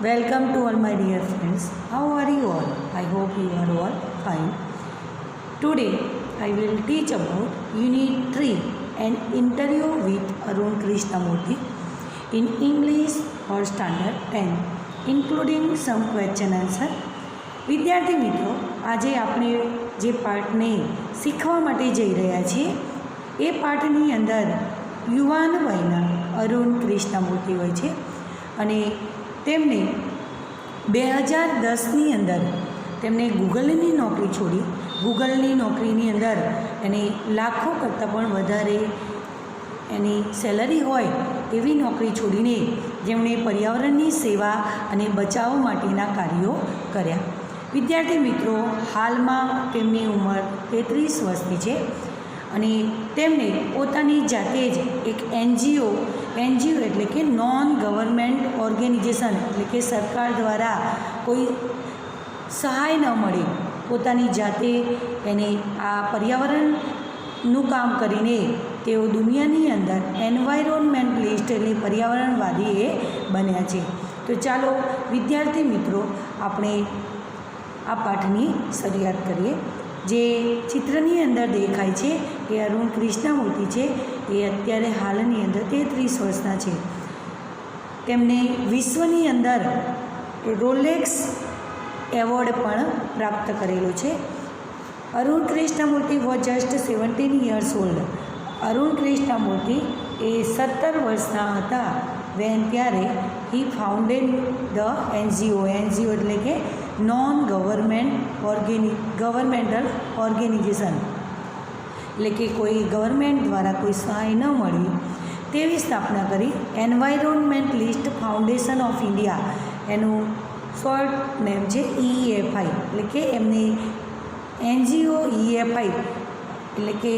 Welcome to all my dear friends. How are you all? I hope you are all fine. Today I will teach about Unit 3, an interview with Arun Krishnamurthy in English for Standard 10, including some question answer. વિદ્યાર્થી મિત્રો, આજે આપણે જે પાઠને શીખવા માટે જઈ રહ્યા છીએ એ પાઠની અંદર યુવાન વયના અરુણ કૃષ્ણમૂર્તિ હોય છે અને તેમને 2010ની અંદર તેમણે ગૂગલની નોકરી છોડી ગૂગલની નોકરીની અંદર એને લાખો કરતાં પણ વધારે એની સેલરી હોય એવી નોકરી છોડીને જેમણે પર્યાવરણની સેવા અને બચાવ માટેના કાર્યો કર્યા. વિદ્યાર્થી મિત્રો, હાલમાં તેમની ઉંમર 33 વર્ષની છે અને તેમણે પોતાની જાતે જ એક એનજીઓ એટલે કે નોન ગવર્મેન્ટ ઓર્ગેનાઇઝેશન એટલે કે સરકાર દ્વારા કોઈ સહાય ન મળે પોતાની જાતે એને આ પર્યાવરણનું કામ કરીને તેઓ દુનિયાની અંદર એન્વાયરોન્મેન્ટલિસ્ટ એટલે પર્યાવરણવાદી એ બન્યા છે. તો ચાલો વિદ્યાર્થી મિત્રો, આપણે આ પાઠની શરૂઆત કરીએ. જે ચિત્રની અંદર દેખાય છે એ અરુણ કૃષ્ણમૂર્તિ છે. એ અત્યારે હાલની અંદર 33 વર્ષના છે. તેમને વિશ્વની અંદર રોલેક્સ એવોર્ડ પણ પ્રાપ્ત કરેલો છે. Arun Krishnamurthy was just 17 years old. Arun Krishnamurthy એ 17 વર્ષના હતા ત્યારે હી ફાઉન્ડેડ ધ એનજીઓ એટલે કે નોન ગવર્મેન્ટલ ઓર્ગેનાઇઝેશન એટલે કે કોઈ ગવર્મેન્ટ દ્વારા કોઈ સહાય ન મળી તેવી સ્થાપના કરી. એન્વાયરોન્મેન્ટલિસ્ટ ફાઉન્ડેશન ઓફ ઇન્ડિયા એનું શોર્ટ નેમ છે EFI એટલે કે એમની એનજીઓ EFI એટલે કે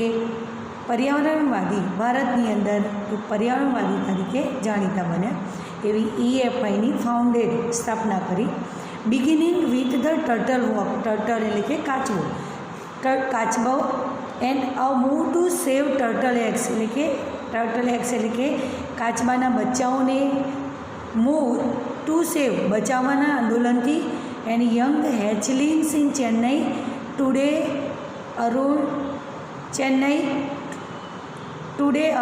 પર્યાવરણવાદી ભારતની અંદર પર્યાવરણવાદી તરીકે જાણીતા બન્યા એવી EFIની ફાઉન્ડેડ સ્થાપના કરી. Beginning with the turtle walk એટલે કે કાચબો and a move to save turtle eggs એટલે કે કાચબાના બચ્ચાઓને મૂવ ટુ સેવ બચાવવાના આંદોલનથી and young hatchlings in Chennai today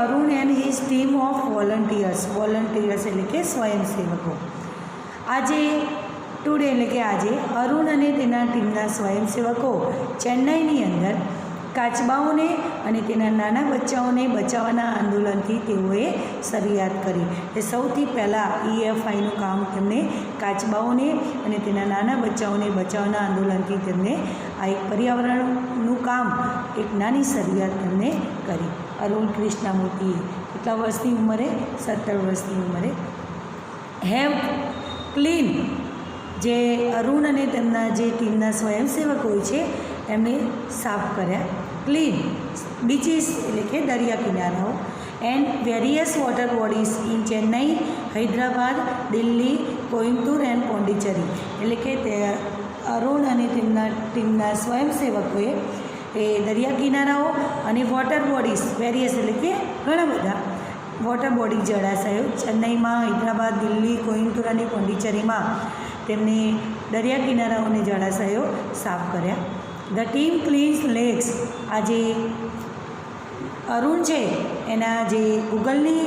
Arun and his team of volunteers એટલે કે સ્વયંસેવકો. આજે અરુણ અને તેના ટીમના સ્વયંસેવકો ચેન્નઈની અંદર કાચબાઓને અને તેના નાના બચ્ચાઓને બચાવવાના આંદોલનથી તેઓએ શરૂઆત કરી. એ સૌથી પહેલાં EFIનું કામ તેમને કાચબાઓને અને તેના નાના બચ્ચાઓને બચાવવાના આંદોલનથી તેમને આ એક પર્યાવરણનું કામ એક નાની શરૂઆત તેમને કરી. અરુણ કૃષ્ણમૂર્તિએ કેટલા વર્ષની ઉંમરે? 17 વર્ષની ઉંમરે. હેવ ક્લીન જે અરુણ અને તેમના જે ટીમના સ્વયંસેવકો છે એમને સાફ કર્યા. ક્લીન બીચીસ એટલે કે દરિયા કિનારાઓ and various water bodies in Chennai, Hyderabad, Delhi, Coimbatore and Pondicherry એટલે કે તે અરુણ અને તેમના ટીમના સ્વયંસેવકોએ એ દરિયા કિનારાઓ અને વોટર બોડીઝ વેરિયસ એટલે કે ઘણા બધા વોટર બોડી જળાશયો ચેન્નઈમાં, હૈદરાબાદ, દિલ્હી, કોઇમ્બતુર અને પોંડિચેરીમાં તેમને દરિયા કિનારાઓને જળાશયો સાફ કર્યા. The team cleans lakes. આજે અરુણ છે એના જે ગૂગલની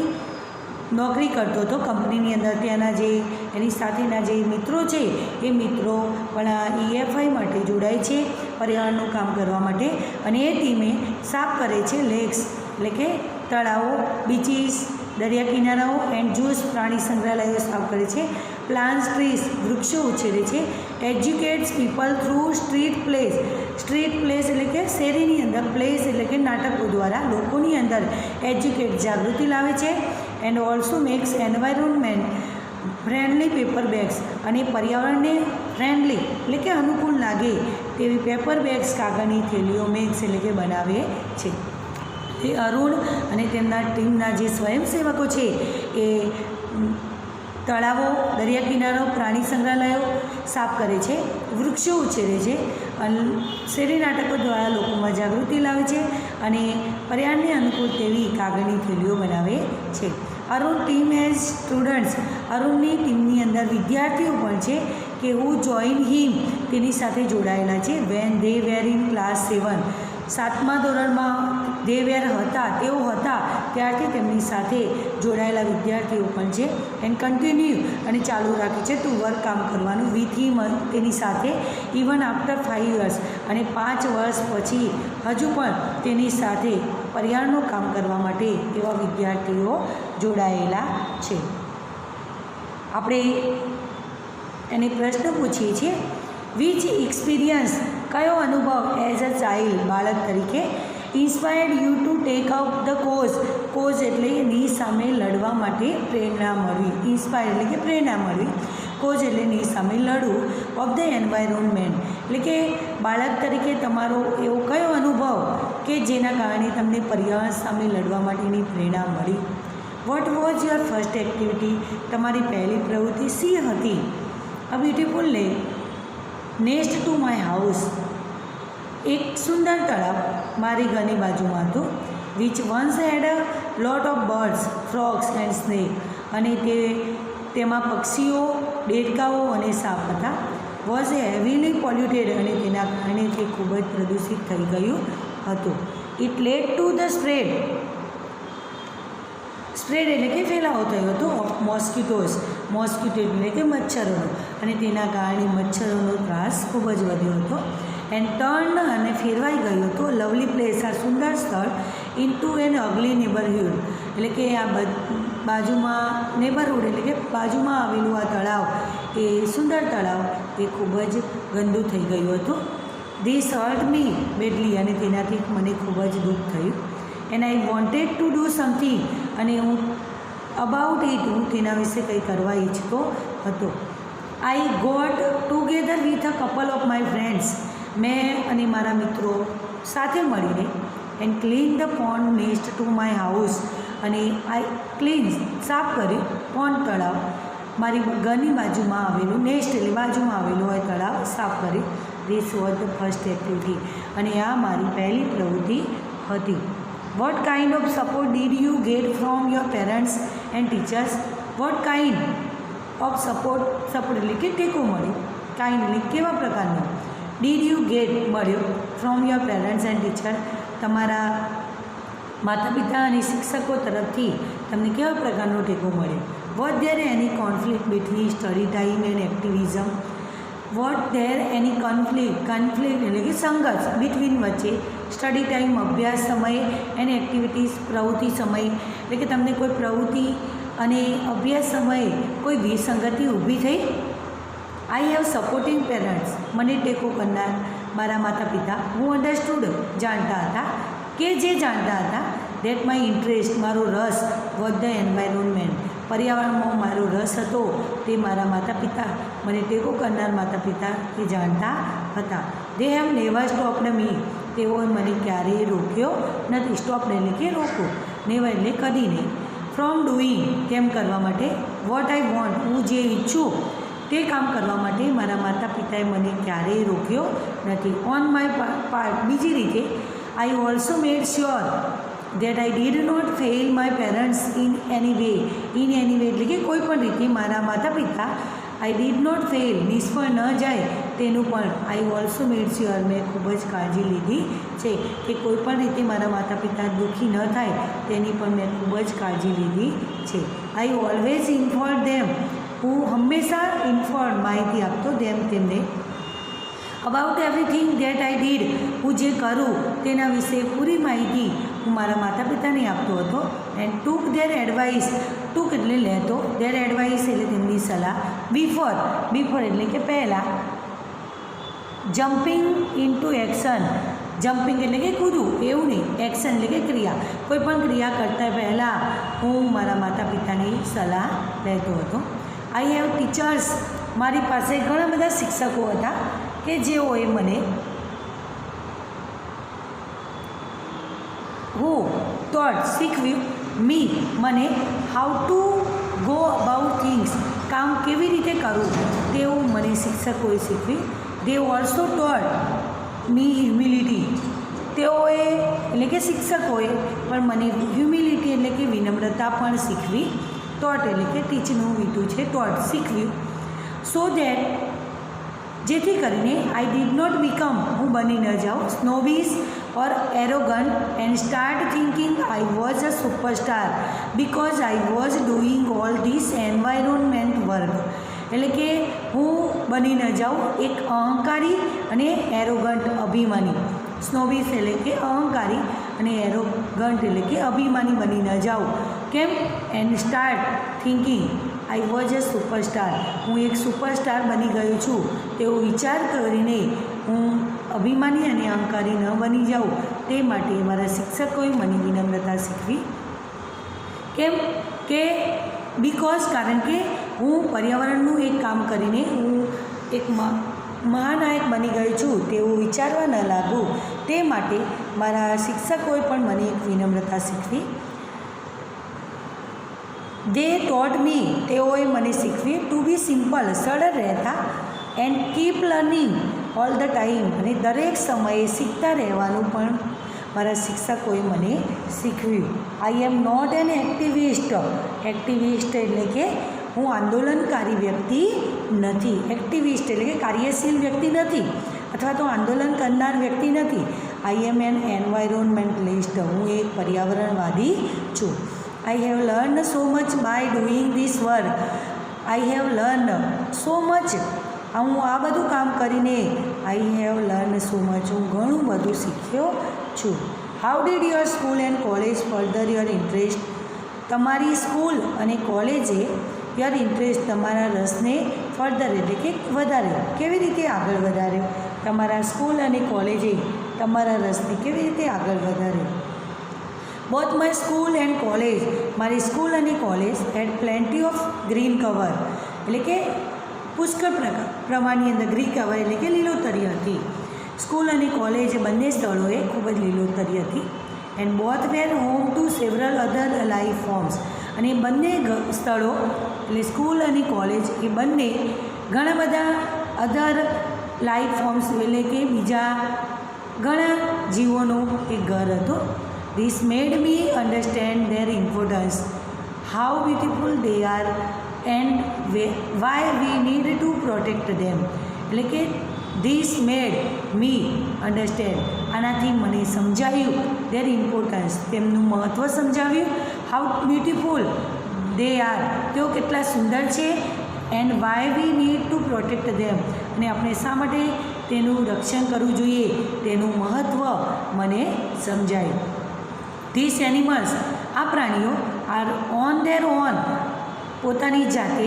નોકરી કરતો હતો કંપનીની અંદર, ત્યાંના જે એની સાથેના જે મિત્રો છે એ મિત્રો પણ આ EFI માટે જોડાય છે પર્યાવરણનું કામ કરવા માટે અને એ ટીમે સાફ કરે છે લેક્સ એટલે કે તળાવો, બીચીસ, દરિયા કિનારાઓ એન્ડ ઝૂસ પ્રાણી સંગ્રહાલયો સાફ કરે છે. પ્લાન્ટ્સ ટ્રીઝ વૃક્ષો ઉછેરે છે. એજ્યુકેટ્સ પીપલ થ્રુ સ્ટ્રીટ પ્લેસ એટલે કે શેરીની અંદર, પ્લેસ એટલે કે નાટકો દ્વારા લોકોની અંદર એજ્યુકેટ જાગૃતિ લાવે છે. And also makes environment friendly paper bags અને પર્યાવરણને ફ્રેન્ડલી એટલે કે અનુકૂળ લાગે તેવી પેપર બેગ્સ કાગળની થેલીઓ મેક્સ એટલે કે બનાવે છે. એ અરુણ અને તેમના ટીમના જે સ્વયંસેવકો છે એ તળાવો, દરિયા કિનારો, પ્રાણી સંગ્રહાલયો સાફ કરે છે, વૃક્ષો ઉછેરે છે, શેરી નાટકો દ્વારા લોકોમાં જાગૃતિ લાવે છે અને પર્યાવરણને અનુકૂળ તેવી કાગળની થેલીઓ બનાવે છે. અરુણ ટીમ એઝ સ્ટુડન્ટ્સ, અરુણની ટીમની અંદર વિદ્યાર્થીઓ પણ છે કે હુ જોઈન હિમ, તેની સાથે જોડાયેલા છે. When they were in class 7, 7મા ધોરણમાં દે વેર હતા, તેઓ હતા ત્યારથી તેમની સાથે જોડાયેલા વિદ્યાર્થીઓ પણ છે. એન્ડ કન્ટિન્યુ અને ચાલુ રાખે છે ટુ વર્ક, કામ કરવાનું વિથ હિમ, તેની સાથે ઇવન આફ્ટર 5 years, અને 5 વર્ષ પછી હજુ પણ તેની સાથે પર્યાવરણનું કામ કરવા માટે એવા વિદ્યાર્થીઓ જોડાયેલા છે. આપણે એને પ્રશ્ન પૂછીએ છીએ, વિચ એક્સપિરિયન્સ, કયો અનુભવ એઝ અ ચાઇલ્ડ, બાળક તરીકે inspired you to take up the cause એટલે ની સામે લડવા માટે પ્રેરણા મળવી. ઇન્સ્પાયર એટલે કે પ્રેરણા મળવી, કોઝ એટલે ની સામે લડવું, ઓફ ધ એન્વાયરમેન્ટ એટલે કે બાળક તરીકે તમારો એવો કયો અનુભવ કે જેના કારણે તમને પર્યાવરણ સામે લડવા માટેની પ્રેરણા મળી. What was your first activity, તમારી પહેલી પ્રવૃત્તિ શી હતી. A beautiful lake next to my house, એક સુંદર તળાવ મારી ઘરની બાજુમાં હતું. Which once had a lot of birds, frogs and snake, અને તેમાં પક્ષીઓ, દેડકાઓ અને સાપ હતા. વોઝ હેવીલી પોલ્યુટેડ, અને તેના કારણે તે ખૂબ જ પ્રદૂષિત થઈ ગયું હતું. It lead to the spread એટલે કે ફેલાવો થયો હતો ઓફ મોસ્કિટો એટલે કે મચ્છરોનો, અને તેના કારણે મચ્છરોનો ત્રાસ ખૂબ જ વધ્યો હતો. એન્ડ ટર્ન અને ફેરવાઈ ગયું હતું લવલી પ્લેસ, આ સુંદર સ્થળ, into an ugly neighbourhood એટલે કે આ બાજુમાં નેબરહુડ એટલે કે બાજુમાં આવેલું આ તળાવ, એ સુંદર તળાવ એ ખૂબ જ ગંદુ થઈ ગયું હતું. ધીસ હર્ટ મી બેડલી, અને તેનાથી મને ખૂબ જ દુઃખ થયું. And I wanted to do something, અને હું અબાઉટ ઇટ, હું તેના વિશે કંઈ કરવા ઈચ્છતો હતો. I got together with a couple of my friends, મેં અને મારા મિત્રો સાથે મળીને and clean the pond next to my house, અને આઈ સાફ કર્યું પોન્ડ, તળાવ મારી ઘરની બાજુમાં આવેલું, નેક્સ્ટ એટલે બાજુમાં આવેલું હોય તળાવ સાફ કર્યું. This was the first activity, અને આ મારી પહેલી પ્રવૃત્તિ હતી. What kind of support did you get from your parents and teachers. What kind of support એટલે કે ટેકો મળ્યો, કાઇન્ડ એટલે કેવા પ્રકારનો, ડીડ યુ ગેટ મળ્યો from your parents and teacher, તમારા માતા પિતા અને શિક્ષકો તરફથી તમને કેવા પ્રકારનો ટેકો મળ્યો. What there any conflict between study time and activism. What there any conflict એટલે કે સંઘર્ષ, બિટવીન વચ્ચે, સ્ટડી ટાઈમ અભ્યાસ સમય, એન્ડ એક્ટિવિટીઝ પ્રવૃત્તિ સમય એટલે કે તમને કોઈ પ્રવૃત્તિ અને અભ્યાસ સમયે કોઈ વિસંગતિ ઊભી થઈ. આઈ હેવ સપોર્ટિંગ પેરેન્ટ્સ, મને ટેકો કરનાર મારા માતા પિતા. હું અન્ડરસ્ટુડ જાણતા હતા કે જે જાણતા હતા દેટ માય ઇન્ટરેસ્ટ, મારો રસ, વોટ ધ એન્વાયરમેન્ટ, પર્યાવરણમાં મારો રસ હતો તે મારા માતા પિતા, મને ટેકો કરનાર માતા પિતા એ જાણતા હતા. દે હેવ નેવર સ્ટોપ્ડ મી, તેઓએ મને ક્યારેય રોક્યો નથી. સ્ટોપ્ડ એટલે કે રોકો, નેવર એટલે કદી નહીં. ફ્રોમ ડુઈંગ, કેમ કરવા માટે. વોટ આઈ વોન્ટ, હું જે ઈચ્છું તે કામ કરવા માટે મારા માતા પિતાએ મને ક્યારેય રોક્યો નથી. ઓન માય પાર્ટ, બીજી રીતે, I also made sure that I did not fail my parents in any way એટલે કે કોઈ પણ રીતે મારા માતા પિતા આઈ ડીડ નોટ ફેલ, નિષ્ફળ ન જાય તેનું પણ આઈ ઓલ્સો મેડ શ્યોર, મેં ખૂબ જ કાળજી લીધી છે કે કોઈ પણ રીતે મારા માતા પિતા દુઃખી ન થાય તેની પણ મેં ખૂબ જ કાળજી લીધી છે. આઈ ઓલવેઝ ઇન્ફોર્મ ધેમ, હું હંમેશા ઇન્ફોર્મ માહિતી આપતો તેમને about everything that I did, હું જે કરું તેના વિશે પૂરી માહિતી હું મારા માતા પિતાને આપતો હતો. એન્ડ ટૂક ધેર એડવાઇસ, ટૂક એટલે લેતો, ધેર એડવાઇસ એટલે તેમની સલાહ. બિફોર એટલે કે પહેલાં. જમ્પિંગ ઇન્ટુ એક્શન, જમ્પિંગ એટલે કે કૂદવું એવું નહીં, એક્શન એટલે કે ક્રિયા, કોઈ પણ ક્રિયા કરતાં પહેલાં હું મારા માતા પિતાની સલાહ લેતો હતો. આઈ હેવ ટીચર્સ, મારી પાસે ઘણા બધા શિક્ષકો હતા કે જેઓએ મને શીખવ્યું મને how to go about things, કામ કેવી રીતે કરવું તેવું મને શિક્ષકોએ શીખવ્યું. દે ઓલ્સો ટોટ મી હ્યુમિલિટી, તેઓએ એટલે કે શિક્ષકોએ પણ મને હ્યુમિલિટી એટલે કે વિનમ્રતા પણ શીખવી. ટોટ એટલે કે ટીચનું વીટું છે, ટોટ શીખવ્યું. સો દેટ જેથી કરીને આઈ ડીડ નોટ બીકમ હું બની ન જાઉં સ્નોબીસ or arrogant and start thinking I was a superstar because I was doing all this environment work. એટલે કે હું બની ન જાઉં એક અહંકારી અને એરોગન્ટ અભિમાની. સ્નોબીસ એટલે કે અહંકારી અને એરોગન્ટ એટલે કે અભિમાની બની ન જાઉં. કેમ? And start thinking I was a superstar, હું એક સુપરસ્ટાર બની ગયો છું તેવો વિચાર કરીને હું અભિમાની અને અહંકારી ન બની જાઉં તે માટે મારા શિક્ષકોએ મને વિનમ્રતા શીખવી. કેમ કે કારણ કે હું પર્યાવરણનું એક કામ કરીને હું એક મહાનાયક બની ગઈ છું તેવું વિચારવા ન લાગું તે માટે મારા શિક્ષકોએ પણ મને એક વિનમ્રતા શીખવી. દે ટોટ મી તેઓએ મને શીખવી ટુ બી સિમ્પલ સરળ રહેતા and keep learning all the time અને દરેક સમયે શીખતા રહેવાનું પણ મારા શિક્ષકોએ મને શીખવ્યું. I am not an activist. Activist એટલે કે હું આંદોલનકારી વ્યક્તિ નથી. એક્ટિવિસ્ટ એટલે કે કાર્યશીલ વ્યક્તિ નથી અથવા તો આંદોલન કરનાર વ્યક્તિ નથી. આઈ એમ એન એન્વાયરોન્મેન્ટલિસ્ટ. હું એક પર્યાવરણવાદી છું. I have learn so much bye doing this work. I have learn so much. હું આ બધું કામ કરીને I have learn so much હું ઘણું બધું શીખ્યો છું. How did your school and college further your interest. તમારી સ્કૂલ અને કોલેજે યોર ઇન્ટરેસ્ટ તમારા રસને ફર્ધર એટલે કે વધારે કેવી રીતે આગળ વધાર્યો. તમારા સ્કૂલ અને કોલેજે તમારા રસને કેવી રીતે આગળ વધાર્યો. Both my school and college. મારી સ્કૂલ અને college had plenty of green cover એટલે કે પુષ્કળ પ્રમાણની અંદર ગ્રીન કવર એટલે કે લીલોતરી હતી. સ્કૂલ અને કોલેજ બંને સ્થળોએ ખૂબ જ લીલોતરી હતી. And both were home to several other life forms. અને બંને સ્થળો એટલે સ્કૂલ અને કોલેજ એ બંને ઘણા બધા અધર લાઈફ ફોર્મ્સ એટલે કે બીજા ઘણા જીવોનું એક ઘર હતું. This made me understand there importance, how beautiful they are and why we need to protect them. એટલે કે ધીસ મેડ મી અન્ડરસ્ટેન્ડ. આનાથી મને સમજાયું ધેર ઇમ્પોર્ટન્સ. તેમનું મહત્ત્વ સમજાવ્યું. How beautiful they are. તેઓ કેટલા સુંદર છે. And why we need to protect them. અને આપણે શા માટે તેનું રક્ષણ કરવું જોઈએ તેનું મહત્ત્વ મને સમજાયું. This animals. આ પ્રાણીઓ આર ઓન ધેર ઓન પોતાની જાતે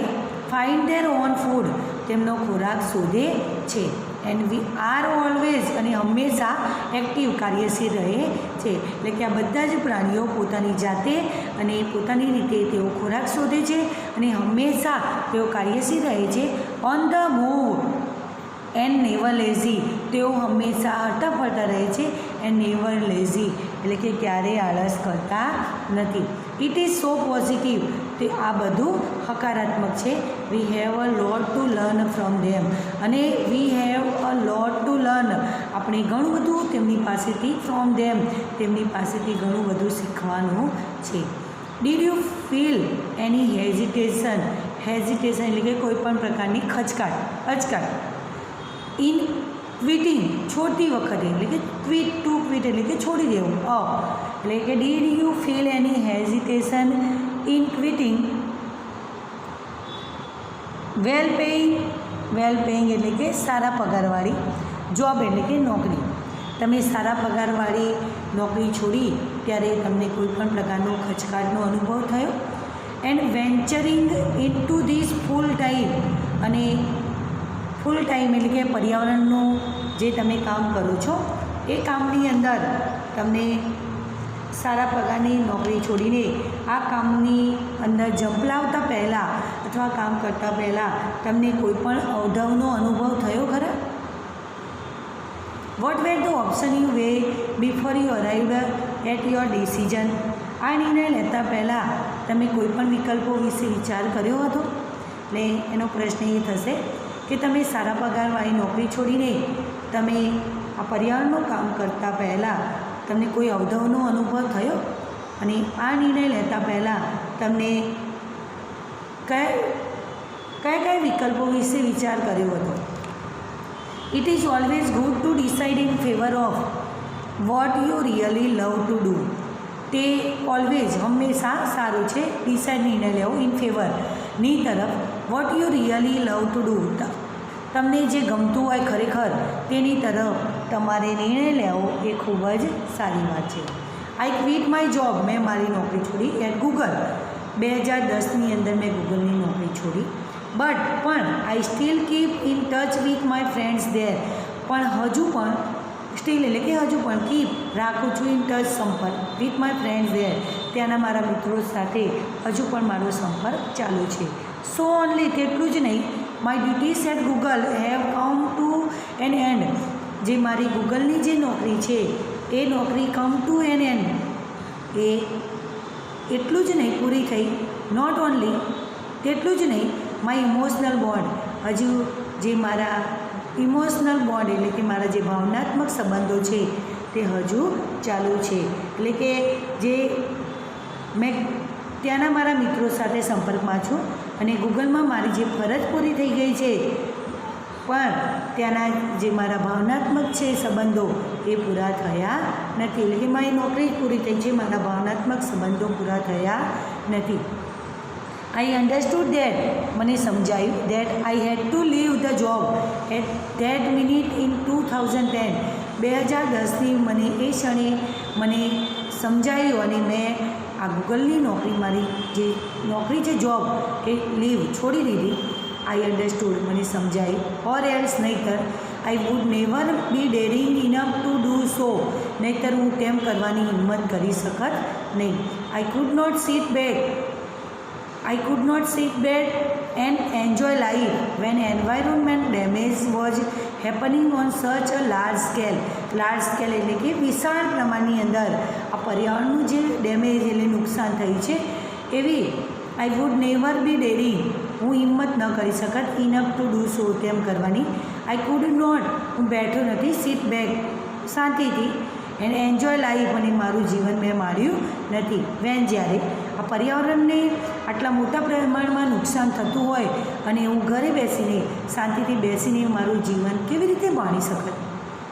ફાઇન્ડ ધેર ઓન ફૂડ તેમનો ખોરાક શોધે છે. એન્ડ વી આર ઓલવેઝ અને હંમેશા એક્ટિવ કાર્યશીલ રહે છે. એટલે કે આ બધા જ પ્રાણીઓ પોતાની જાતે અને પોતાની રીતે તેઓ ખોરાક શોધે છે અને હંમેશા તેઓ કાર્યશીલ રહે છે. On the move and never lazy. તેઓ હંમેશા હરતા ફરતા રહે છે. એન્ડ નેવર લેઝી એટલે કે ક્યારેય આળસ કરતા નથી. It is so positive. તે આ બધું હકારાત્મક છે. We have a lot to learn from them. અને we have a lot to learn. આપણે ઘણું બધું તેમની પાસેથી ફ્રોમ ધેમ તેમની પાસેથી ઘણું બધું શીખવાનું છે. Did you feel any hesitation. Hesitation એટલે કે કોઈ પણ પ્રકારની અચકાટ. ઇન ક્વિટિંગ છોડતી વખતે એટલે કે ક્વિટ એટલે કે છોડી દેવું. એટલે કે did you feel any hesitation in ક્વિટિંગ well paying એટલે કે સારા પગારવાળી જોબ એટલે કે નોકરી. તમે સારા પગારવાળી નોકરી છોડી ત્યારે તમને કોઈ પણ પ્રકારનો ખચકાટનો અનુભવ થયો. And venturing into this full time. અને ફૂલ ટાઈમ એટલે કે પર્યાવરણનું જે તમે કામ કરો છો એ કામની અંદર તમને સારા પગારની નોકરી છોડીને આ કામની અંદર ઝંપલાવતા પહેલાં અથવા કામ કરતાં પહેલાં તમને કોઈ પણ અવઢવનો અનુભવ થયો ખરા? What were the option you weigh before you arrived at your decision. આ નિર્ણય લેતા પહેલાં તમે કોઈ પણ વિકલ્પો વિશે વિચાર કર્યો હતો? એટલે એનો પ્રશ્ન એ થશે કે તમે સારા પગારવાળી નોકરી છોડીને તમે આ પર્યાવરણનું કામ કરતાં પહેલાં તમને કોઈ અવઢવનો અનુભવ થયો? અને આ નિર્ણય લેતા પહેલાં તમને કયા વિકલ્પો વિશે વિચાર કર્યો હતો? It is always good to decide in favour of what you really love to do. તે ઓલવેઝ હંમેશા સારું છે ડિસાઇડ નિર્ણય લેવો ઇન ફેવરની તરફ what you really love to do. તમને જે ગમતું હોય ખરેખર તેની તરફ તમારે નિર્ણય લેવો એ ખૂબ જ સારી વાત છે. I quit my job. મેં મારી નોકરી છોડી એટ ગૂગલ. 2010ની અંદર મેં ગૂગલની નોકરી છોડી. પણ I still keep in touch with my friends there. પણ હજુ પણ સ્ટીલ એટલે કે હજુ પણ કીપ રાખું છું ઇન ટચ સંપર્ક વિથ માય ફ્રેન્ડ્સ ધેર. ત્યાંના મારા મિત્રો સાથે હજુ પણ મારો સંપર્ક ચાલુ છે. સો ઓનલી તેટલું જ નહીં, my duties at Google have come to an end. જે મારી ગૂગલની જે નોકરી છે એ નોકરી કમ ટુ એન એન્ડ. એ એટલું જ નહીં પૂરી થઈ. નોટ ઓનલી તેટલું જ નહીં, માય ઇમોશનલ બોન્ડ. હજુ જે મારા ઇમોશનલ બોન્ડ એટલે કે મારા જે ભાવનાત્મક સંબંધો છે તે હજુ ચાલુ છે. એટલે કે જે મેં ત્યાંના મારા મિત્રો સાથે સંપર્કમાં છું અને ગૂગલમાં મારી જે ફરજ પૂરી થઈ ગઈ છે પણ ત્યાંના જે મારા ભાવનાત્મક છે સંબંધો એ પૂરા થયા નથી. એટલે કે મારી નોકરી પૂરી થઈ છે, મારા ભાવનાત્મક સંબંધો પૂરા થયા નથી. I understood that. મને સમજાયું that I had to leave the job at that minute in 2010. 2010ની મને એ ક્ષણે મને સમજાયું અને મેં આ ગૂગલની નોકરી મારી જે નોકરી છે જોબ એ લીવ છોડી દીધી. આઈ અન્ડરસ્ટુડ મને સમજાયું. ઓર એલ્સ નહીંતર I would never be daring enough to do so. નહીંતર હું તેમ કરવાની હિંમત કરી શકત નહીં. I could not sit back and enjoy life when environment damage was happening on such a large scale. Large scale એટલે કે વિશાળ પ્રમાણની અંદર આ પર્યાવરણનું જે ડેમેજ એટલે નુકસાન થયું છે એવી આઈ વુડ નેવર બી ડેરિંગ. હું હિંમત ન કરી શકત ઇનફ ટુ ડૂ સો તેમ કરવાની. આઈ કુડ નોટ હું બેઠો નથી સીટ બેક શાંતિથી એન્ડ એન્જોય લાઈફ અને મારું જીવન મેં માણ્યું નથી. વેન જ્યારે આ પર્યાવરણને આટલા મોટા પ્રમાણમાં નુકસાન થતું હોય અને હું ઘરે બેસીને શાંતિથી બેસીને મારું જીવન કેવી રીતે માણી શકત.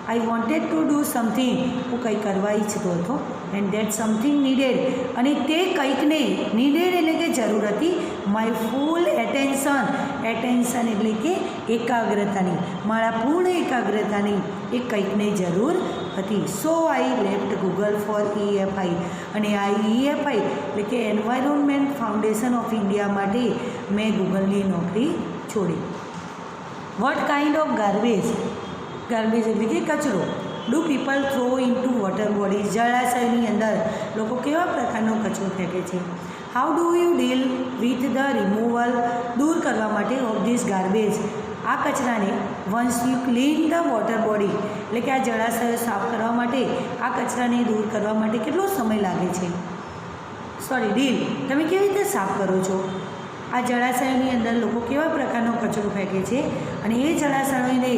I wanted to do something. હું કંઈ કરવા ઈચ્છતો હતો એન્ડ દેટ સમથિંગ નીડેડ. અને તે કંઈકને નીડેડ એટલે કે જરૂર હતી માય ફૂલ એટેન્શન. એટેન્શન એટલે કે એકાગ્રતાની, મારા પૂર્ણ એકાગ્રતાની એ કંઈકને જરૂર હતી. So I left Google for EFI. અને આ EFI એટલે કે એન્વાયરમેન્ટ ફાઉન્ડેશન ઓફ ઇન્ડિયા માટે મેં ગૂગલની નોકરી છોડી. વોટ કાઇન્ડ ઓફ ગાર્બેજ એટલે કે કચરો do people throw into water bodies. જળાશયની અંદર લોકો કેવા પ્રકારનો કચરો ફેંકે છે. How do you deal with the removal. દૂર કરવા માટે ઓફ ધીસ ગાર્બેજ. આ કચરાને once you clean the water body એટલે કે આ જળાશયો સાફ કરવા માટે આ કચરાને દૂર કરવા માટે કેટલો સમય લાગે છે. ડીલ તમે કેવી રીતે સાફ કરો છો. આ જળાશયની અંદર લોકો કેવા પ્રકારનો કચરો ફેંકે છે અને એ જળાશયોને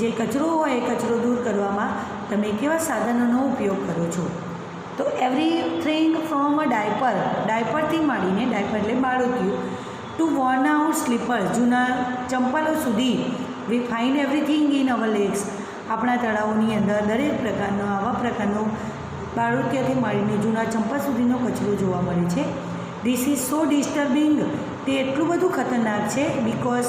જે કચરો હોય એ કચરો દૂર કરવામાં તમે કેવા સાધનોનો ઉપયોગ કરો છો. તો એવરીથિંગ ફ્રોમ અ ડાયપરથી માંડીને ડાયપર એટલે બાળોતિયું ટુ વોર્ન આઉટ સ્લીપર જૂના ચંપલો સુધી we find everything in our lakes. આપણા તળાવોની અંદર દરેક પ્રકારનો આવા પ્રકારનો બાળોતિયાથી માંડીને જૂના ચંપલ સુધીનો કચરો જોવા મળે છે. This is so disturbing. તે એટલું બધું ખતરનાક છે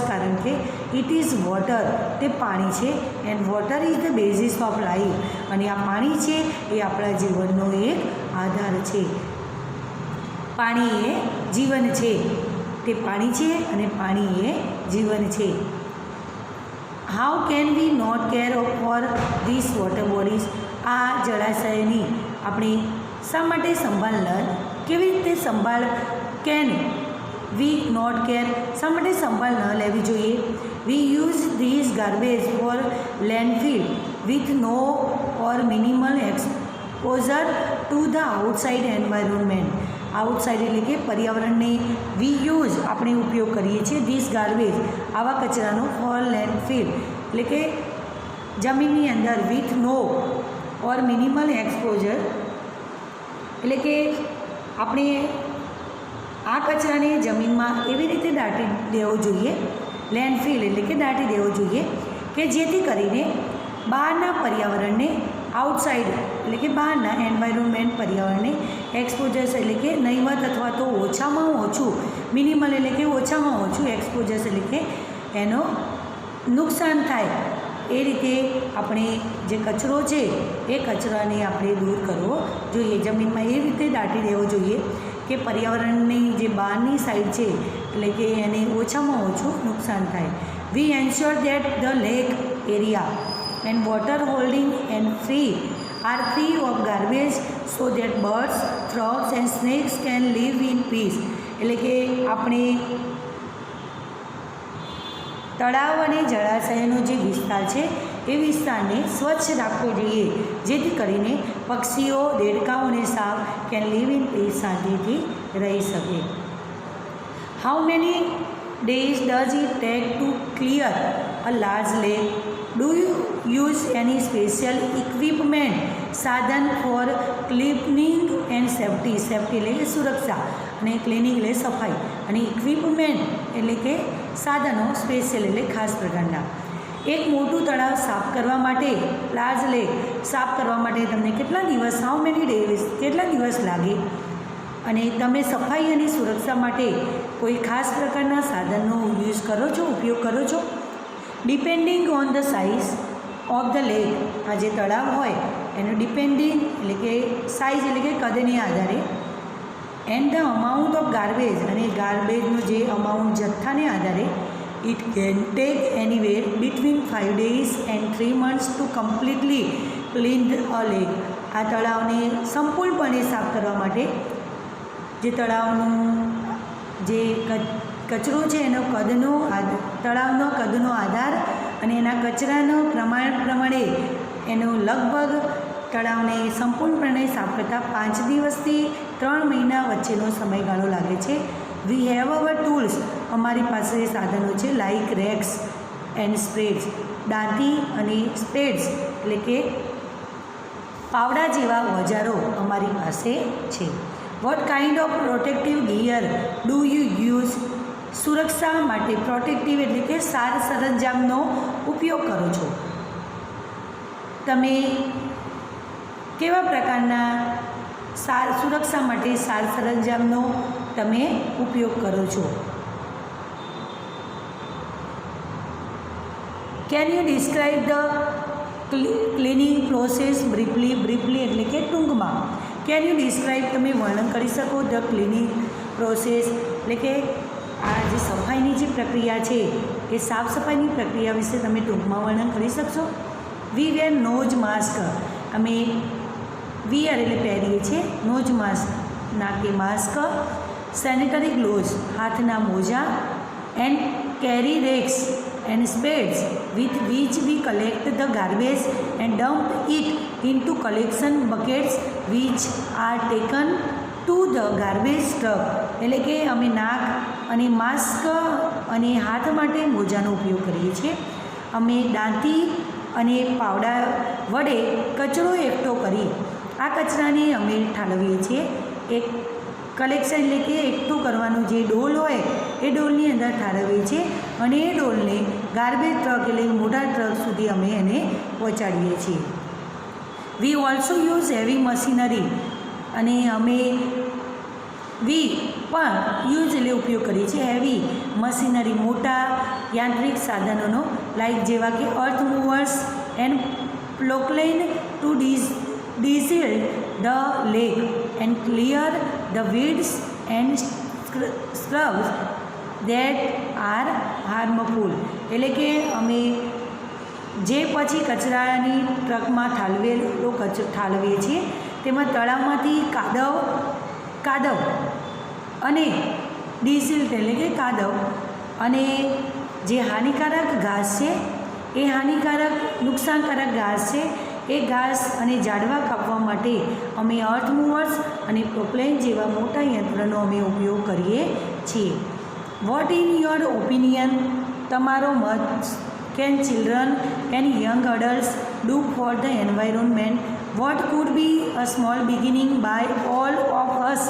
કારણ કે ઇટ ઇઝ વોટર. તે પાણી છે and water is the basis of life. અને આ પાણી છે એ આપણા જીવનનો એક આધાર છે. પાણી એ જીવન છે. તે પાણી છે અને પાણી એ જીવન છે. How can we not care for this water bodies. આ જળાશયની આપણે શા માટે કેવી રીતે સંભાળ કેન વી નોટ કેર શા માટે સંભાળ ન લેવી જોઈએ. We use this garbage for landfill with no or minimal exposure to the outside environment. Outside એટલે કે પર્યાવરણને વી યુઝ આપણે ઉપયોગ કરીએ છીએ ધીસ ગાર્બેજ આવા કચરાનો ફોર લેન્ડફિલ એટલે કે જમીનની અંદર with no or minimal exposure, એટલે કે આપણે આ કચરાને જમીનમાં એવી રીતે દાટી દેવો જોઈએ, લેન્ડફિલ એટલે કે દાટી દેવો જોઈએ કે જેથી કરીને બહારના પર્યાવરણને આઉટસાઇડ એટલે કે બહારના એન્વાયરમેન્ટ પર્યાવરણને એક્સપોઝર્સ એટલે કે નહીવત અથવા તો ઓછામાં ઓછું, મિનિમલ એટલે કે ઓછામાં ઓછું, એક્સપોઝર્સ એટલે કે એનો નુકસાન થાય એ રીતે આપણે જે કચરો છે એ કચરાને આપણે દૂર કરવો જોઈએ. જમીનમાં એ રીતે દાટી દેવો જોઈએ કે પર્યાવરણની જે બહારની સાઈડ છે એટલે કે એને ઓછામાં ઓછું નુકસાન થાય. We ensure that the lake area and water holding and are free of garbage so that birds, frogs and snakes can live in peace. એટલે કે આપણે તળાવ અને જળાશયનો જે વિસ્તાર છે એ વિસ્તારને સ્વચ્છ રાખવો જોઈએ જેથી કરીને પક્ષીઓ, દેડકાઓ અને સાપ કેન લીવ ઇન પીસ, શાંતિથી રહી શકે. How many days does it take to clear a large lake? Do you use any special equipment, સાધન for cleaning and safety? Safety એટલે કે સુરક્ષા અને ક્લિનિંગ એટલે સફાઈ, અને ઇક્વિપમેન્ટ એટલે કે સાધનો, સ્પેશિયલ એટલે ખાસ પ્રકારના. એક મોટું તળાવ સાફ કરવા માટે, લાર્જ લેક સાફ કરવા માટે તમને કેટલા દિવસ, હાઉ મેની ડેઝ, કેટલા દિવસ લાગે? અને તમે સફાઈ અને સુરક્ષા માટે કોઈ ખાસ પ્રકારના સાધનનો યુઝ કરો છો, ઉપયોગ કરો છો? Depending on the size of the lake, આ જે તળાવ હોય એનું ડિપેન્ડિંગ એટલે કે સાઇઝ એટલે કે કદને આધારે, and the amount of garbage, અને ગાર્બેજનો જે અમાઉન્ટ જથ્થાને આધારે, it can take anywhere between 5 days and 3 months two completely clean a lake. આ તળાવને સંપૂર્ણપણે સાફ કરવા માટે જે તળાવનું જે કચરો છે એનો કદનો તળાવનો કદનો આધાર અને એના કચરાનો પ્રમાણ પ્રમાણે એનો લગભગ તળાવને સંપૂર્ણપણે સાફ કરતાં 5 દિવસથી 3 મહિના વચ્ચેનો સમયગાળો લાગે છે. વી હેવ અવર ટૂલ્સ, અમારી પાસે સાધનો છે, લાઇક રેક્સ એન્ડ સ્પ્રેડ્સ, દાંતી અને સ્પ્રેડ્સ એટલે કે પાવડા જેવા ઓજારો અમારી પાસે છે. What kind of protective gear do you use? સુરક્ષા માટે પ્રોટેક્ટિવ એટલે કે સાર સરંજામનો ઉપયોગ કરો છો. તમે કેવા પ્રકારના સુરક્ષા માટે સાર સરંજામનો તમે ઉપયોગ કરો છો? Can you describe the cleaning process briefly? Briefly એટલે કે ટૂંકમાં. કેન યુ ડિસ્ક્રાઇબ, તમે વર્ણન કરી શકો ધ ક્લિનિંગ પ્રોસેસ એટલે કે આ જે સફાઈની જે પ્રક્રિયા છે એ સાફ સફાઈની પ્રક્રિયા વિશે તમે ટૂંકમાં વર્ણન કરી શકશો? વી વેર નોઝ માસ્ક, અમે વિયર એટલે પહેરીએ છીએ, નોઝ માસ્ક નાકે માસ્ક, સેનિટરી ગ્લોવ્સ હાથના મોજા, and carry rakes and spades with which we collect the garbage and dump it into collection buckets which are taken to the garbage truck. એટલે કે અમે નાક અને માસ્ક અને હાથ માટે મોજાનો ઉપયોગ કરીએ છીએ. અમે દાંતી અને પાવડા વડે કચરો એકઠો કરી આ કચરાને અમે ઠાલવીએ છીએ. એક કલેક્શન એટલે કે એકઠું કરવાનું જે ડોલ હોય એ ડોલની અંદર ઠાલવીએ છીએ અને એ ડોલને ગાર્બેજ ટ્રક એટલે મોટા ટ્રક સુધી અમે એને પહોંચાડીએ છીએ. We also use heavy machinery, અને અમે વી પણ યુઝ એટલે ઉપયોગ કરીએ છીએ હેવી મશીનરી, મોટા યાંત્રિક સાધનોનો, લાઇક જેવા કે earth movers and Poclain to desilt the lake and clear the weeds and scrubs that are harmful. એટલે કે અમે જે પછી કચરાની ટ્રકમાં ઠાલવીએ છીએ તેમાં તળાવમાંથી કાદવ અને ડીઝલ એટલે કે કાદવ અને જે હાનિકારક ઘાસ છે એ નુકસાનકારક ઘાસ છે એ ઘાસ અને ઝાડવા કાપવા માટે અમે અર્થ મૂવર્સ અને પ્રોપ્લેન જેવા મોટા યંત્રનો અમે ઉપયોગ કરીએ છીએ. વોટ ઇન યોર ઓપિનિયન, તમારો મત can children and young adults do for the environment? What could be a small beginning by all of us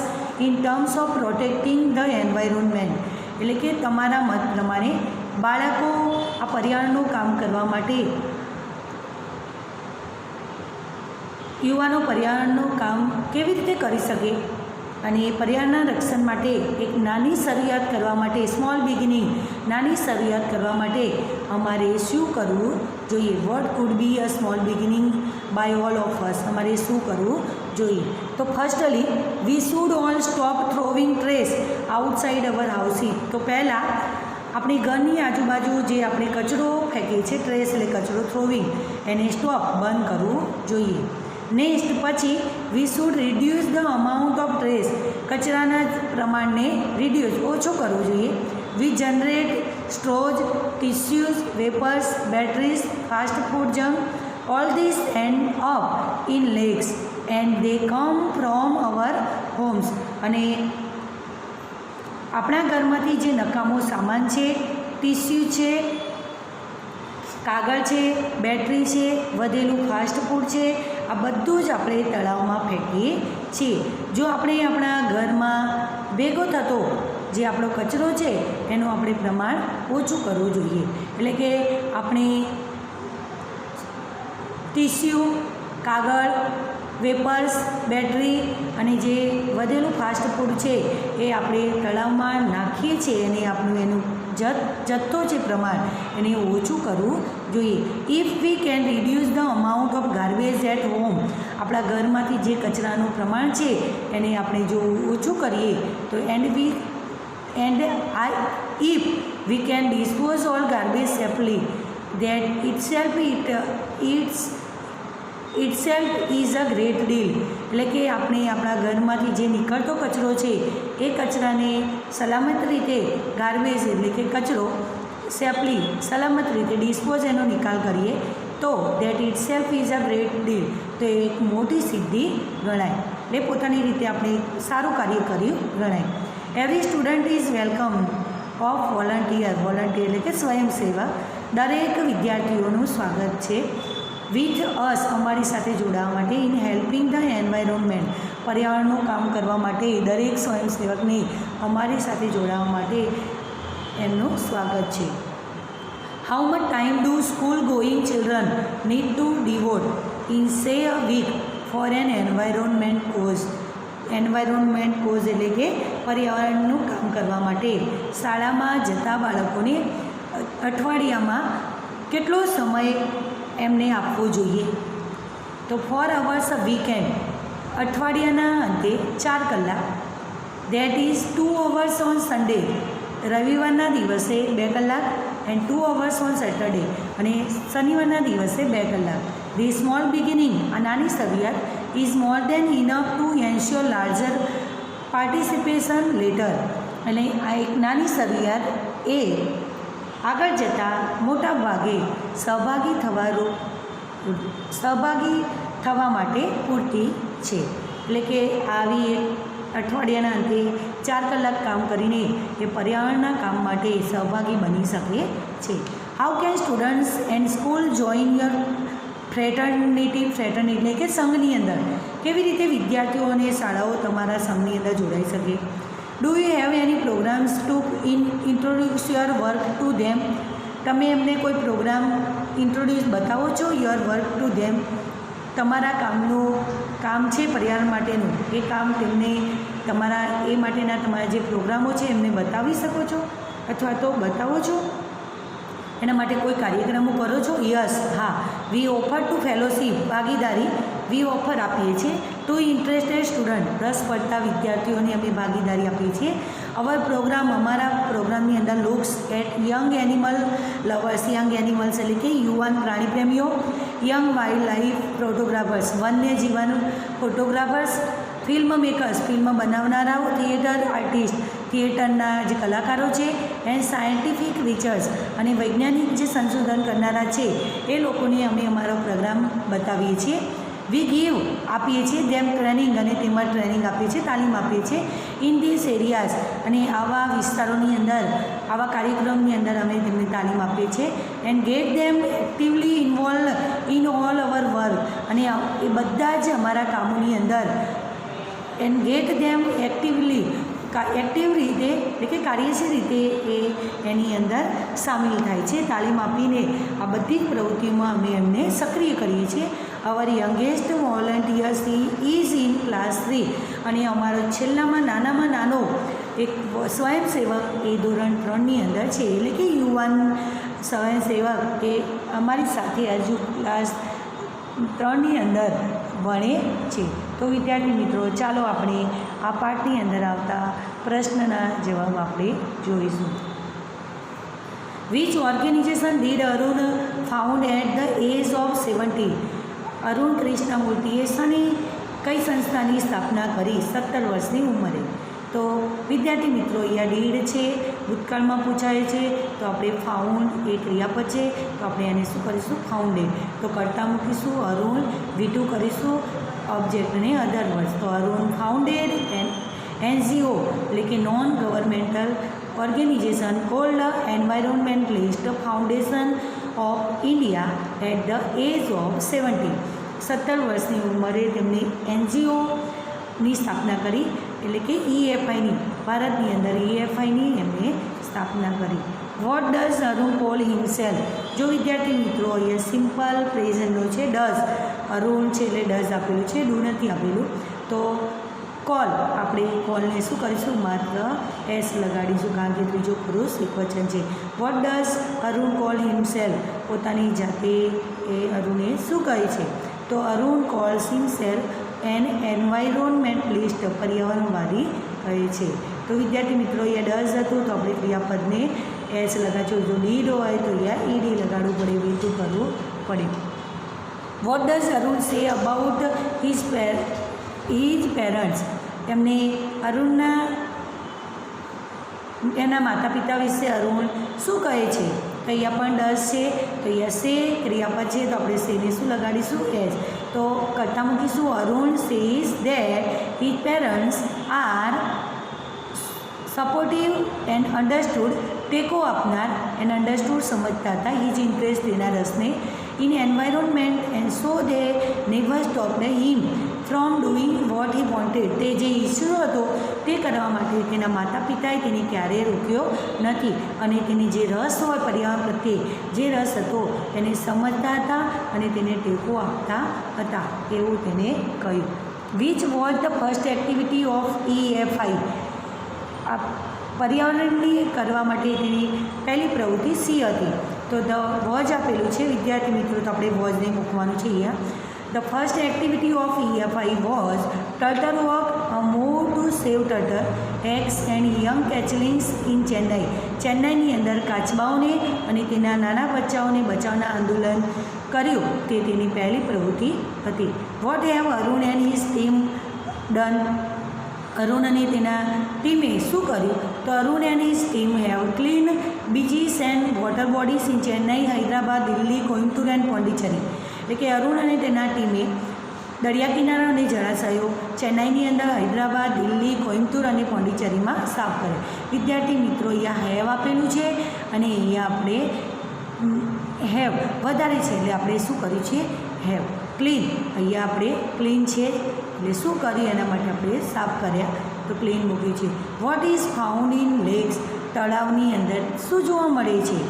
in terms of protecting the environment? એટલે કે તમારા મત પ્રમાણે બાળકો આ પર્યાવરણનું કામ કરવા માટે, યુવાનો પર્યાવરણનું કામ કેવી રીતે કરી શકે અને પર્યાવરણના રક્ષણ માટે એક નાની શરૂઆત કરવા માટે, સ્મોલ બિગિનિંગ, નાની શરૂઆત કરવા માટે અમારે શું કરવું જોઈએ? What could be a small beginning by all of us? અમારે શું કરવું જોઈએ? તો firstly we should all stop throwing trash outside our houses. તો પહેલાં આપણી ઘરની આજુબાજુ જે આપણે કચરો ફેંકીએ છીએ, ટ્રેસ એટલે કચરો, થ્રોવિંગ, એને સ્ટોપ, બંધ કરવું જોઈએ. નેક્સ્ટ પછી we should reduce the amount of trash, કચરાના પ્રમાણને રિડ્યુસ, ઓછો કરવો જોઈએ. We generate straws, tissues, wrappers, batteries, fast food junk, all this end up in lakes and they come from our homes. અને આપણા ઘરમાંથી જે નકામો સામાન છે, ટિશ્યુ છે, કાગળ છે, બેટરી છે, વધેલું ફાસ્ટ ફૂડ છે, આ બધું જ આપણે તળાવમાં ફેંકીએ છીએ. જો આપણે આપણા ઘરમાં ભેગો થતો જે આપણો કચરો છે એનું આપણે પ્રમાણ ઓછું કરવું જોઈએ. એટલે કે આપણે ટીસ્યુ, કાગળ, વેપર્સ, બેટરી અને જે વધેલું ફાસ્ટ ફૂડ છે એ આપણે તળાવમાં નાખીએ છીએ અને આપણું એનું જથ્થો છે પ્રમાણ એને ઓછું કરવું જોઈએ. If we can reduce the amount of garbage at home, આપણા ઘરમાંથી જે કચરાનું પ્રમાણ છે એને આપણે જો ઓછું કરીએ તો if we can dispose all garbage safely, that itself is a great deal. એટલે કે આપણે આપણા ઘરમાંથી જે નીકળતો કચરો છે એ કચરાને સલામત રીતે, ગાર્બેજ એટલે કે કચરો, સેફલી, સલામત રીતે ડિસ્પોઝ, એનો નિકાલ કરીએ તો that itself is a great deal, તો એ એક મોટી સિદ્ધિ ગણાય. એટલે પોતાની રીતે આપણે સારું કાર્ય કર્યું ગણાય. Every student is welcome of volunteer, એટલે કે સ્વયંસેવક, દરેક વિદ્યાર્થીઓનું સ્વાગત છે. વિથ અસ, અમારી સાથે જોડાવા માટે, ઇન હેલ્પિંગ ધ એન્વાયરમેન્ટ, પર્યાવરણનું કામ કરવા માટે દરેક સ્વયંસેવકને અમારી સાથે જોડાવા માટે એમનું સ્વાગત છે. How much time do school going children need to devote in say a week for an environment cause? Environment cause એટલે કે પર્યાવરણનું કામ કરવા માટે શાળામાં જતા બાળકોને અઠવાડિયામાં કેટલો સમય એમને આપવો જોઈએ? તો 4 hours અ વીકેન્ડ, અઠવાડિયાના અંતે 4 કલાક, that is 2 hours on Sunday, રવિવારના દિવસે 2 કલાક, એન્ડ 2 hours ઓન સેટરડે, અને શનિવારના દિવસે 2 કલાક. ધી સ્મોલ બિગિનિંગ, આ નાની શરૂઆત, is more then enough to ensure larger participation letter. એટલે આ એક નાની શરૂઆત એ આગળ જતાં મોટા ભાગે સહભાગી થવા માટે પૂરતી છે. એટલે કે આવી એક અઠવાડિયાના અંતે 4 કલાક કામ કરીને એ પર્યાવરણના કામ માટે સહભાગી બની શકે છે. How can students and school join your fraternity, એટલે કે સંઘની અંદર કેવી રીતે વિદ્યાર્થીઓ અને શાળાઓ તમારા સંઘની અંદર જોડાઈ શકે? Do you have any programmes to introduce your work to them? તમે એમને કોઈ પ્રોગ્રામ ઇન્ટ્રોડ્યુસ બતાવો છો યોર વર્ક ટુ ધેમ? તમારા કામ છે પર્યાવરણ માટેનું, એ કામ તેમને તમારા એ માટેના તમારા જે પ્રોગ્રામો છે એમને બતાવી શકો છો અથવા તો બતાવો છો? એના માટે કોઈ કાર્યક્રમો કરો છો? યસ, હા. વી ઓફર ટુ ફેલોશિપ, ભાગીદારી વી ઓફર આપીએ છીએ ટુ ઇન્ટરેસ્ટેડ સ્ટુડન્ટ, રસ પડતા વિદ્યાર્થીઓને અમે ભાગીદારી આપીએ છીએ. અવર પ્રોગ્રામ, અમારા પ્રોગ્રામની અંદર looks at young animal lovers, young animals એટલે કે યુવાન પ્રાણીપ્રેમીઓ, યંગ વાઇલ્ડ લાઈફ ફોટોગ્રાફર્સ, વન્ય જીવન ફોટોગ્રાફર્સ, ફિલ્મ મેકર્સ, ફિલ્મ બનાવનારાઓ, થિયેટર આર્ટિસ્ટ, થિયેટરના જે કલાકારો છે, એન્ડ સાયન્ટિફિક રિસર્ચ, અને વૈજ્ઞાનિક જે સંશોધન કરનારા છે એ લોકોને અમે અમારો પ્રોગ્રામ બતાવીએ છીએ. વી ગીવ આપીએ છીએ ધેમ ટ્રેનિંગ, અને તેમાં ટ્રેનિંગ આપીએ છીએ, તાલીમ આપીએ છીએ ઇન ધીસ એરિયાઝ, અને આવા વિસ્તારોની અંદર, આવા કાર્યક્રમની અંદર અમે તેમને તાલીમ આપીએ છીએ. And gate them actively involve in all hour work, અને એ બધા જ અમારા કામોની અંદર એન્ડ ગેટ ધેમ એક્ટિવ રીતે એટલે કે કાર્યશીલ રીતે એની અંદર સામેલ થાય છે. તાલીમ આપીને આ બધી જ પ્રવૃત્તિઓમાં અમે એમને સક્રિય કરીએ છીએ. Our youngest volunteers is in class 3, અને અમારો નાનામાં નાનો એક સ્વયંસેવક એ ધોરણ 3ની અંદર છે, એટલે કે યુવાન સ્વયંસેવક એ અમારી સાથે હજુ ક્લાસ 3ની અંદર ભણે છે. તો વિદ્યાર્થી મિત્રો, ચાલો આપણે આ પાઠની અંદર આવતા પ્રશ્નના જવાબ આપણે જોઈશું. Which organization did Arun found at the age of 70? અરુણ કૃષ્ણમૂર્તિએ કઈ સંસ્થાની સ્થાપના કરી 17 વર્ષની ઉંમરે? તો વિદ્યાર્થી મિત્રો, અહીંયા ડીડ છે, ભૂતકાળમાં પૂછાય છે, તો આપણે ફાઉન્ડ એ ક્રિયાપદ છે, તો આપણે એને શું કરીશું? ફાઉન્ડેડ. તો કરતા મૂકીશું અરુણ, V2 કરીશું ઓબ્જેક્ટને અધર વર્ડ્સ. તો અરુણ ફાઉન્ડેડ NGO એટલે કે non governmental organisation called environmentalist foundation of India at the age of 70. 17 વર્ષની ઉંમરે તેમની NGOની સ્થાપના કરી, એટલે કે EFIની, ભારતની અંદર EFIની એમને સ્થાપના કરી. What does Arun call himself? જો વિદ્યાર્થી મિત્રો, અહીંયા સિમ્પલ પ્રેઝન્ટનો છે, ડઝ અરુણ છે એટલે ડઝ આપેલું છે, ડુ નથી આપેલું. તો કોલ, આપણે કોલને શું કરીશું? માત્ર એસ લગાડીશું, કારણ કે ત્રીજો પુરુષ એકવચન છે. What does Arun call himself? પોતાની જાતે એ અરુણે શું કહે છે? તો અરુણ કોલ્સ હિમસેલ્ફ એન એન્વાયરોન્મેન્ટલિસ્ટ, પર્યાવરણવાદી કહે છે. તો વિદ્યાર્થી મિત્રો, અહીંયા ડઝ હતું તો આપણે ક્રિયાપદને એસ લગાડશું, જો ડીડ હોય તો અહીંયા ઈડી લગાડવું પડે, V2 કરવું પડે. What does Arun say about his parents? એમને એના માતા પિતા વિશે અરુણ શું કહે છે? તો અહીંયા પણ ડઝ છે, તો અહીંયા સે ક્રિયાપદ છે, તો આપણે સેને શું લગાડીશું? એસ. તો કરતા મૂકીશું Arun says that his parents are supportive and understood, ટેકો આપનાર, એન્ડ અન્ડરસ્ટુડ સમજતા હતા, હિઝ ઇન્ટરેસ્ટ તેના રસને, in environment, and so they never stopped him from doing what he wanted. તે જે ઈચ્છતો હતો તે કરવા માટે તેના માતા પિતાએ તેને ક્યારેય રોક્યો નથી, અને તેને જે રસ હોય પર્યાવરણ પ્રત્યે, જે રસ હતો તેને સમજતા હતા અને તેને ટેકો આપતા હતા, એવું તેને કહ્યું. Which was the first activity of EFI? આ પર્યાવરણની કરવા માટે તેની પહેલી પ્રવૃત્તિ સી હતી. તો ધ વોઝ આપેલું છે વિદ્યાર્થી મિત્રો, તો આપણે વોઝને મૂકવાનું છે અહીંયા. The first activity of EFI was turtle walk, a move to save turtle eggs and young hatchlings in Chennai. ચેન્નાઈની અંદર કાચબાઓને અને તેના નાના બચ્ચાઓને બચાવના આંદોલન કર્યું, તે તેની પહેલી પ્રવૃત્તિ હતી. What have Arun and his team done? Arun અને તેના ટીમે શું કર્યું? તો Arun and his team have clean beaches and water bodies in Chennai, Hyderabad, Delhi, Coimbatore and Pondicherry. એટલે કે અરુણ અને તેના ટીમે દરિયા કિનારા અને જળાશયો ચેન્નાઈની અંદર, હૈદરાબાદ, દિલ્હી, કોઇમ્બતુર અને પોંડિચેરીમાં સાફ કરે. વિદ્યાર્થી મિત્રો, અહીંયા હેવ આપેલું છે અને અહીંયા આપણે હેવ વધારે છે એટલે આપણે શું કર્યું છે? હેવ. ક્લીન, અહીંયા આપણે ક્લીન છે એટલે શું કર્યું? એના માટે આપણે સાફ કર્યા, તો ક્લીન મૂક્યું છે. What is found in lakes? તળાવની અંદર શું જોવા મળે છે?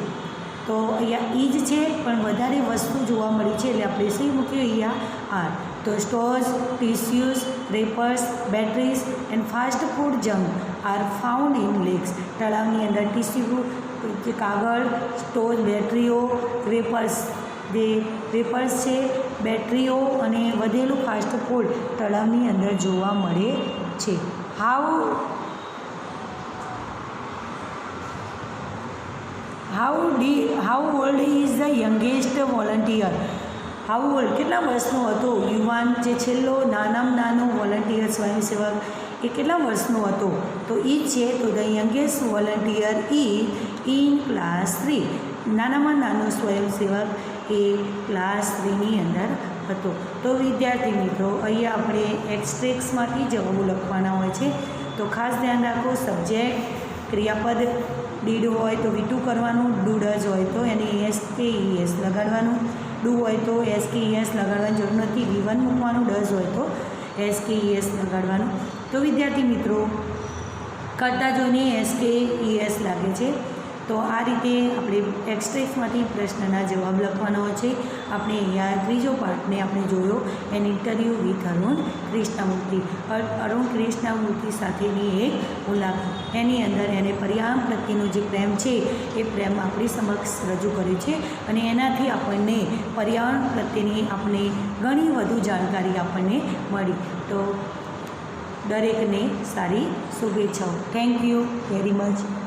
તો અહીંયા ઈજ છે પણ વધારે વસ્તુ જોવા મળી છે એટલે આપણે શું મૂક્યું? અહીંયા આર. તો straws, tissues, wrappers, batteries and fast food junk are found in lakes. તળાવની અંદર ટિશ્યુ, કાગળ, સ્ટોર, બેટરીઓ, વેપર્સ, જે વેપર્સ છે, બેટરીઓ અને વધેલું ફાસ્ટ ફૂડ તળાવની અંદર જોવા મળે છે. How old is the youngest volunteer? How old કેટલા વર્ષનો હતો? યુવાન જે છેલ્લો નાનામાં નાનો વોલન્ટિયર સ્વયંસેવક એ કેટલા વર્ષનો હતો? તો એ છે, તો the youngest volunteer in class 3. નાનામાં નાનો સ્વયંસેવક એ ક્લાસ 3ની અંદર હતો। તો વિદ્યાર્થી મિત્રો અહીંયા આપણે એક્સ્ટ્રેક્ટ્સમાંથી જવાબો લખવાના હોય છે। તો ખાસ ધ્યાન રાખો, સબ્જેક્ટ ક્રિયાપદ ડીડ હોય તો V2 કરવાનું, ડુ ડઝ હોય તો એને એસ કે ES લગાડવાનું, ડુ હોય તો એસ કે ES લગાડવાની જરૂર નથી, V1 મૂકવાનું, ડઝ હોય તો એસ કે ES લગાડવાનું। તો વિદ્યાર્થી મિત્રો કરતા જોઈને એસ કે ES લાગે છે। તો આ રીતે આપણે એક્સ્ટ્રેક્ટ્સમાંથી પ્રશ્નના જવાબ લખવાના હોય છે। આપણે અહીંયા ત્રીજો પાર્ટને આપણે જોયો, an interview with Arun Krishnamurthy. Arun Krishnamurthy સાથેની એક મુલાકાત, એની અંદર એને પર્યાવરણ પ્રત્યેનો જે પ્રેમ છે એ પ્રેમ આપણી સમક્ષ રજૂ કર્યો છે અને એનાથી આપણને પર્યાવરણ પ્રત્યેની આપણે ઘણી વધુ જાણકારી આપણને મળી। તો દરેકને સારી શુભેચ્છાઓ। Thank you very much.